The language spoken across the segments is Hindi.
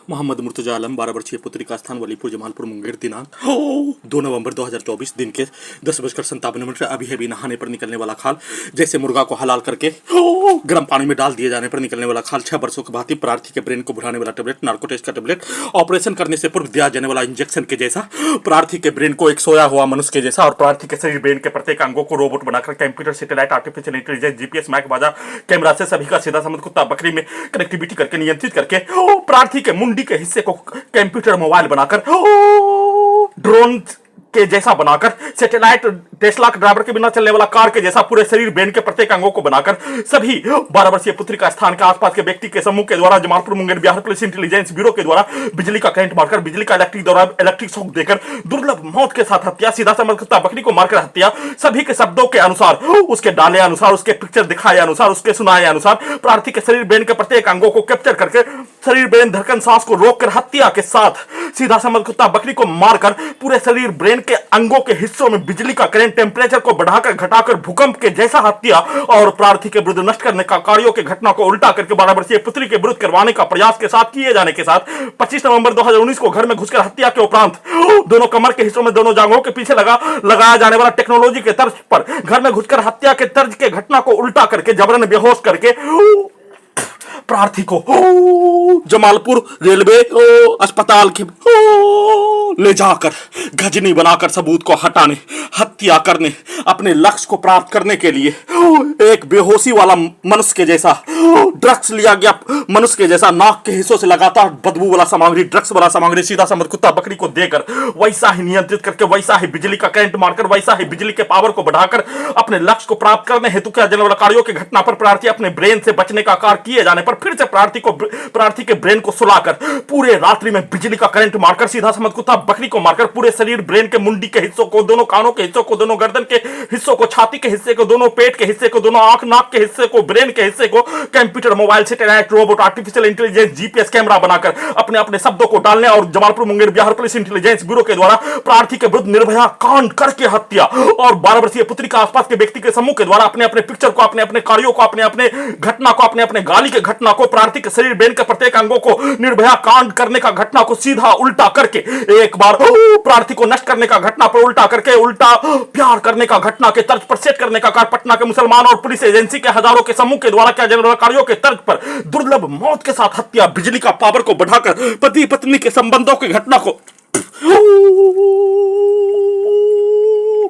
मोहम्मद मुर्तजा आलम 12 वर्षीय पुत्री का स्थान वलीपुर जमालपुर मुंगेर दिनांक 2 नवंबर 2024 दिन के 10:57 अभी अभी नहाने पर निकलने वाला खाल जैसे मुर्गा को हलाल करके गर्म पानी में डाल दिए जाने पर निकलने वाला खाल 6 वर्षों के भांति प्रार्थी के ब्रेन को बढ़ाने वाला टेबलेट नार्को टेस्ट का टेबलेट ऑपरेशन करने से पूर्व दिया जाने वाला इंजेक्शन के जैसा प्रार्थी के ब्रेन को एक सोया हुआ मनुष्य के जैसा और प्रार्थी के शरीर ब्रेन के प्रत्येक अंगों को रोबोट बनाकर computer satellite artificial intelligence GPS मैक बाजा कैमरा से सभी का सीधा समझ कुत्ता बकरी में कनेक्टिविटी करके नियंत्रित करके प्रार्थी के मुंडी के हिस्से को कंप्यूटर मोबाइल बनाकर ड्रोन के जैसा बनाकर सैटेलाइट टेस्ला के ड्राइवर के बिना चलने वाला कार के जैसा पूरे शरीर ब्रेन के प्रत्येक अंगों को बनाकर सभी 12 वर्षीय पुत्री का स्थान के आसपास के व्यक्ति के समूह के द्वारा Jamalpur Munger Bihar police intelligence bureau के द्वारा बिजली का करंट मारकर बिजली का इलेक्ट्रिक शॉक देकर दुर्लभ मौत के साथ हत्या सीधा समझ कुत्ता बकरी को मारकर हत्या सभी के शब्दों के अनुसार उसके डाले अनुसार उसके पिक्चर दिखाए अनुसार उसके सुनाए अनुसार प्रार्थी के शरीर ब्रेन के प्रत्येक अंगों को कैप्चर करके शरीर ब्रेन धड़कन सांस को रोककर हत्या के साथ सीधा समझ कुत्ता बकरी को मारकर पूरे शरीर ब्रेन के अंगों के हिस्सों में बिजली का करंट टेम्परेचर को बढ़ाकर घटाकर भूकंप के जैसा हत्या और प्रार्थी के विरुद्ध नष्ट करने का कार्यों के घटना को उल्टा करके 12 वर्षीय पुत्री के विरुद्ध करवाने का प्रयास के साथ किए जाने के साथ 25 नवंबर 2019 को घर में घुसकर हत्या के उपरांत दोनों कमर के हिस्सों में दोनों जांघों के पीछे लगाया जाने वाला टेक्नोलॉजी के तर्ज पर घर में घुसकर हत्या के तर्ज के घटना को उल्टा करके जबरन बेहोश करके प्रार्थी को जमालपुर रेलवे अस्पताल के ले जाकर गजनी बनाकर सबूत को हटाने हत्या करने अपने लक्ष्य को प्राप्त करने के लिए एक बेहोशी वाला मनुष्य के जैसा ड्रग्स लिया गया मनुष्य के जैसा नाक के हिस्सों से लगातार बदबू वाला सामग्री ड्रग्स वाला सामग्री सीधा समझ कुत्ता बकरी को देकर वैसा ही नियंत्रित करके वैसा ही बिजली का करंट मारकर वैसा ही बिजली के पावर को बढ़ाकर अपने लक्ष्य को प्राप्त करने हेतु किया जाने वाला कार्यों की घटना पर प्रार्थी अपने ब्रेन से बचने का कार्य किए जाने पर फिर से प्रार्थी के ब्रेन को सुलाकर पूरे रात्रि में बिजली का करंट मारकर सीधा समझ कुत्ता बकरी को मारकर पूरे शरीर ब्रेन के मुंडी के हिस्सों को दोनों कानों के हिस्सों को दोनों गर्दन के हिस्सों को छाती के हिस्से को दोनों पेट के हिस्से को दोनों आंख नाक के हिस्से को ब्रेन के हिस्से को computer mobile satellite robot artificial intelligence GPS camera बनाकर अपने अपने शब्दों को डालने और Jamalpur Munger Bihar police intelligence bureau के द्वारा प्रार्थी के विरुद्ध निर्भया कांड करके हत्या और 12 वर्षीय पुत्री के आसपास के व्यक्ति के समूह के द्वारा अपने अपने पिक्चर को अपने अपने कार्यों को अपने अपने घटना को अपने अपने गाली के घटना को प्रार्थी के शरीर ब्रेन के प्रत्येक अंगों को निर्भया कांड करने का घटना को सीधा उल्टा करके एक बार प्रार्थी को नष्ट करने का घटना पर उल्टा करके उल्टा प्यार करने का घटना के तर्ज पर सेट करने का कार्य पटना के मुसलमान और पुलिस एजेंसी के हजारों के समूह के द्वारा किया जाने वाला कार्यों के तर्ज पर दुर्लभ मौत के साथ हत्या बिजली का पावर को बढ़ाकर पति पत्नी के संबंधों की घटना को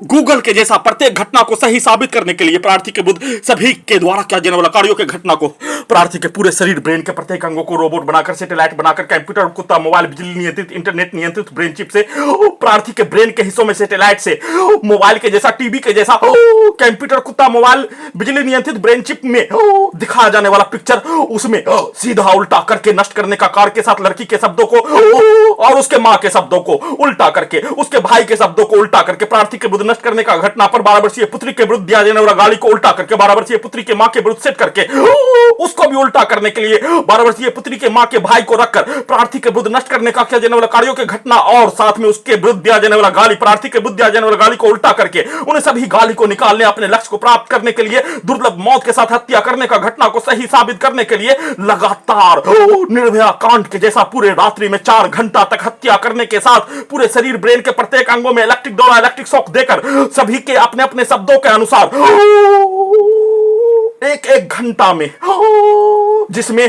गूगल के जैसा प्रत्येक घटना को सही साबित करने के लिए प्रार्थी के विरुद्ध सभी के द्वारा किया जाने वाला कार्यों के घटना को प्रार्थी के पूरे शरीर ब्रेन के प्रत्येक अंगों को रोबोट बनाकर सैटेलाइट बनाकर कंप्यूटर कुत्ता मोबाइल बिजली नियंत्रित इंटरनेट नियंत्रित ब्रेन चिप से प्रार्थी के ब्रेन के हिस्सों में सैटेलाइट से मोबाइल के जैसा टीवी के जैसा कंप्यूटर कुत्ता मोबाइल बिजली नियंत्रित ब्रेन चिप में दिखाया जाने वाला पिक्चर उसमें सीधा उल्टा करके नष्ट करने का कार्य के साथ लड़की के शब्दों को और उसके मां के शब्दों को उल्टा करके उसके भाई के शब्दों को उल्टा करके प्रार्थी के विरुद्ध नष्ट करने का घटना पर 12 वर्षीय पुत्री के विरुद्ध दिया जाने वाला गाली को उल्टा करके 12 वर्षीय पुत्री के मां के विरुद्ध सेट करके उसको भी उल्टा करने के लिए 12 वर्षीय पुत्री के मां के भाई को रखकर प्रार्थी के विरुद्ध नष्ट करने का किया जाने वाला कार्यों की घटना और साथ में उसके विरुद्ध दिया जाने वाला गाली प्रार्थी के विरुद्ध दिया जाने वाला गाली को उल्टा करके उन्हें सभी गाली को निकालने अपने लक्ष्य को प्राप्त करने के लिए दुर्लभ मौत के साथ हत्या करने का घटना को सही साबित करने के लिए लगातार निर्भया कांड के जैसा पूरे रात्रि में 4 घंटा तक हत्या करने के साथ पूरे शरीर ब्रेन के प्रत्येक अंगों में इलेक्ट्रिक दौरा इलेक्ट्रिक शॉक देकर सभी के अपने अपने शब्दों के अनुसार एक एक घंटा में जिसमें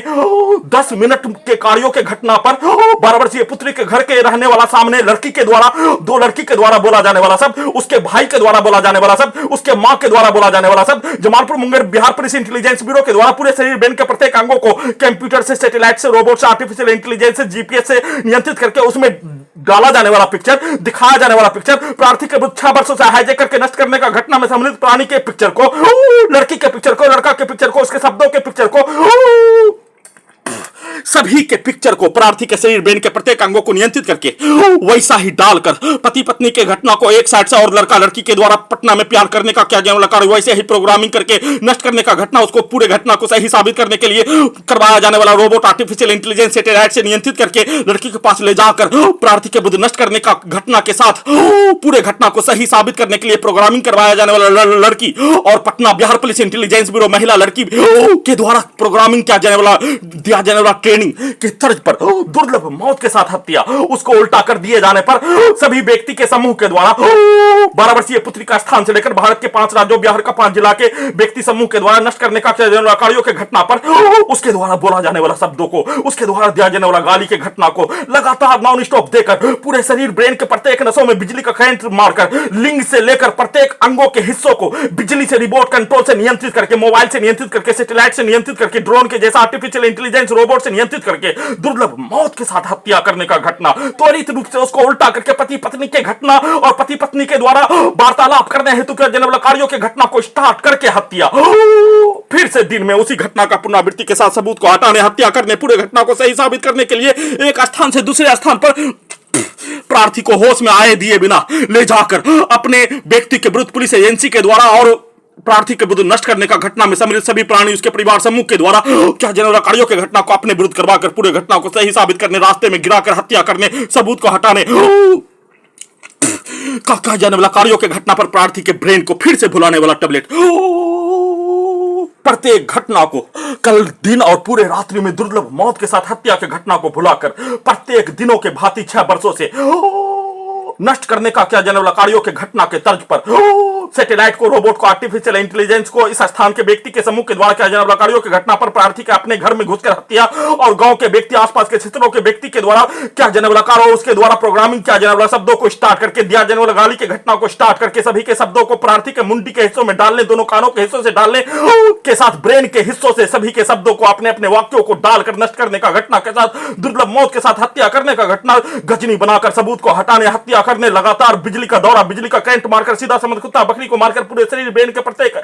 10 मिनट के कार्यों के घटना पर 12 वर्षीय पुत्री के घर के रहने वाला सामने लड़की के द्वारा 2 लड़की के द्वारा बोला जाने वाला शब्द उसके भाई के द्वारा बोला जाने वाला शब्द उसके मां के द्वारा बोला जाने वाला शब्द Jamalpur Munger Bihar police intelligence bureau के द्वारा पूरे शरीर ब्रेन के प्रत्येक अंगों को कंप्यूटर से सैटेलाइट से रोबोट से आर्टिफिशियल इंटेलिजेंस से जीपीएस से नियंत्रित करके उसमें डाला जाने वाला पिक्चर दिखाया जाने वाला पिक्चर प्रार्थी के 6 वर्षों से हाईजैक करके नष्ट करने का घटना में सम्मिलित प्राणी के पिक्चर को लड़की के पिक्चर को लड़का के पिक्चर को उसके शब्दों के पिक्चर को सभी के पिक्चर को प्रार्थी के शरीर ब्रेन के प्रत्येक अंगों को नियंत्रित करके वैसा ही डालकर पति पत्नी के घटना को एक साइड से और लड़का लड़की के द्वारा पटना में प्यार करने का क्या जाने वाला कार्य वैसे ही प्रोग्रामिंग करके नष्ट करने का घटना उसको पूरे घटना को सही साबित करने के लिए करवाया जाने वाला रोबोट आर्टिफिशियल इंटेलिजेंस सैटेलाइट से नियंत्रित करके लड़की के पास ले जाकर प्रार्थी के विरुद्ध नष्ट करने का घटना के साथ पूरे घटना को सही साबित करने के लिए प्रोग्रामिंग करवाया जाने वाला लड़की और Patna Bihar police intelligence bureau महिला लड़की के द्वारा प्रोग्रामिंग किया जाने वाला दिया जाने वाला ट्रेनिंग के तर्ज पर दुर्लभ मौत के साथ हत्या, उसको उल्टा कर दिए जाने पर सभी व्यक्ति के समूह के द्वारा 12 वर्षीय पुत्री का स्थान से लेकर भारत के 5 राज्यों बिहार का 5 जिला के व्यक्ति समूह के द्वारा नष्ट करने का कार्यों के घटना पर उसके द्वारा बोला जाने वाला शब्दों को, उसके द्वारा दिया जाने वाला गाली के घटना को लगातार नॉन स्टॉप देकर पूरे शरीर ब्रेन के प्रत्येक नसों में बिजली का करंट मारकर लिंग से लेकर प्रत्येक अंगों के हिस्सों को बिजली से रिमोट कंट्रोल से नियंत्रित करके, मोबाइल से नियंत्रित करके, सैटेलाइट से नियंत्रित करके, ड्रोन के जैसा आर्टिफिशियल इंटेलिजेंस रोबोट से नियंत्रित करके दुर्लभ मौत के साथ हत्या करने का घटना, त्वरित रूप से उसको उल्टा करके पति पत्नी के घटना और पति पत्नी के द्वारा वार्तालाप करने हेतु के जनवल कार्यों के घटना को स्टार्ट करके हत्या, फिर से दिन में उसी घटना का पुनरावृत्ति के साथ सबूत को हटाने, हत्या करने, पूरे घटना को सही साबित करने के लिए एक स्थान से दूसरे स्थान पर प्रार्थी को होश में आए दिए बिना ले जाकर अपने व्यक्ति के विरुद्ध पुलिस एजेंसी के द्वारा और प्रार्थी के विरुद्ध नष्ट करने का घटना में सम्मिलित सभी प्राणी उसके परिवार समूह के द्वारा क्या जनवरी कार्यों के घटना को अपने विरुद्ध करवाकर पूरे घटना को सही साबित करने, रास्ते में गिराकर हत्या करने, सबूत को हटाने का जनवरी कार्यों के घटना पर प्रार्थी के ब्रेन को फिर से भुलाने वाला टैबलेट, प्रत्येक घटना को कल दिन और पूरे रात्रि में दुर्लभ मौत के साथ हत्या के घटना को भुलाकर प्रत्येक दिनों के भांति 6 वर्षों से नष्ट करने का क्या जनवल कार्यों के घटना के तर्ज पर सैटेलाइट को, रोबोट को, आर्टिफिशियल इंटेलिजेंस को इस स्थान के व्यक्ति के समूह के द्वारा क्या जनवल कार्यों के घटना पर प्रार्थी के अपने घर में घुसकर हत्या और गांव के व्यक्ति, आसपास के क्षेत्रों के व्यक्ति के द्वारा क्या जनवल कार और उसके द्वारा प्रोग्रामिंग क्या जनवल शब्दों को स्टार्ट करके दिया जनवल गाली के घटना को स्टार्ट करके सभी के शब्दों को प्रार्थी के मुंडी के हिस्सों में डालने, दोनों कानों के हिस्सों से डालने के साथ ब्रेन के हिस्सों से सभी के शब्दों को अपने अपने वाक्यों को डालकर नष्ट करने का घटना के साथ दुर्लभ मौत के साथ हत्या करने का घटना, गजनी बनाकर सबूत को हटाने, हत्या करने, लगातार बिजली का दौरा, बिजली का करंट मारकर सीधा समझ कुत्ता बकरी को मारकर पूरे शरीर ब्रेन के प्रत्येक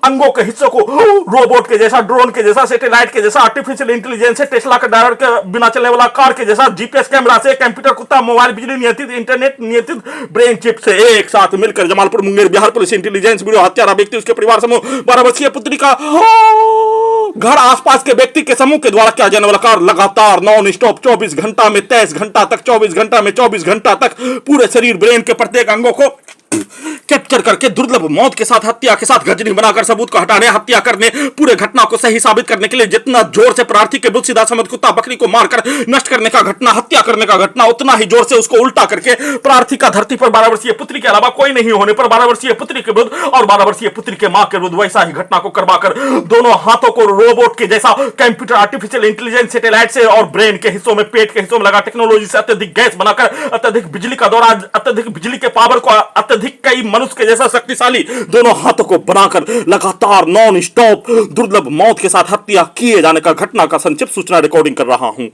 अंगों के हिस्सों को रोबोट के जैसा, ड्रोन के जैसा, सैटेलाइट के जैसा, आर्टिफिशियल इंटेलिजेंस से, टेस्ला के ड्राइवर के बिना चलने वाला कार के जैसा, जीपीएस कैमरा से, कंप्यूटर, कुत्ता, मोबाइल, बिजली नियंत्रित, इंटरनेट नियंत्रित ब्रेन चिप से एक साथ मिलकर Jamalpur Munger Bihar police intelligence bureau हत्यारा व्यक्ति, उसके परिवार समूह, 12 वर्षीय पुत्री का घर, आसपास के व्यक्ति के समूह के द्वारा क्या जनवल कार लगातार नॉन स्टॉप 24 घंटा में 23 घंटा तक, 24 घंटा में 24 घंटा तक पूरे शरीर ब्रेन के प्रत्येक अंगों को कैप्चर करके दुर्लभ मौत के साथ हत्या के साथ गजनी बनाकर सबूत को हटाने, हत्या करने, पूरे घटना को सही साबित करने के लिए जितना जोर से प्रार्थी के विरुद्ध सीधा समझ कुत्ता बकरी को मारकर नष्ट करने का घटना, हत्या करने का घटना, उतना ही जोर से उसको उल्टा करके प्रार्थी का धरती पर 12 वर्षीय पुत्री के अलावा कोई नहीं होने पर 12 वर्षीय पुत्री के विरुद्ध और 12 वर्षीय पुत्री के मां के विरुद्ध वैसा ही घटना को करवाकर दोनों हाथों को रोबोट के जैसा कंप्यूटर, आर्टिफिशियल इंटेलिजेंस, सैटेलाइट से और ब्रेन के हिस्सों में, पेट के हिस्सों में लगा टेक्नोलॉजी से अत्यधिक गैस बनाकर अत्यधिक बिजली का दौरा, अत्यधिक बिजली के पावर को अत्यधिक कई मनुष्य के जैसा शक्तिशाली दोनों हाथों को बनाकर लगातार नॉन स्टॉप दुर्लभ मौत के साथ हत्या किए जाने का घटना का संक्षिप्त सूचना रिकॉर्डिंग कर रहा हूं।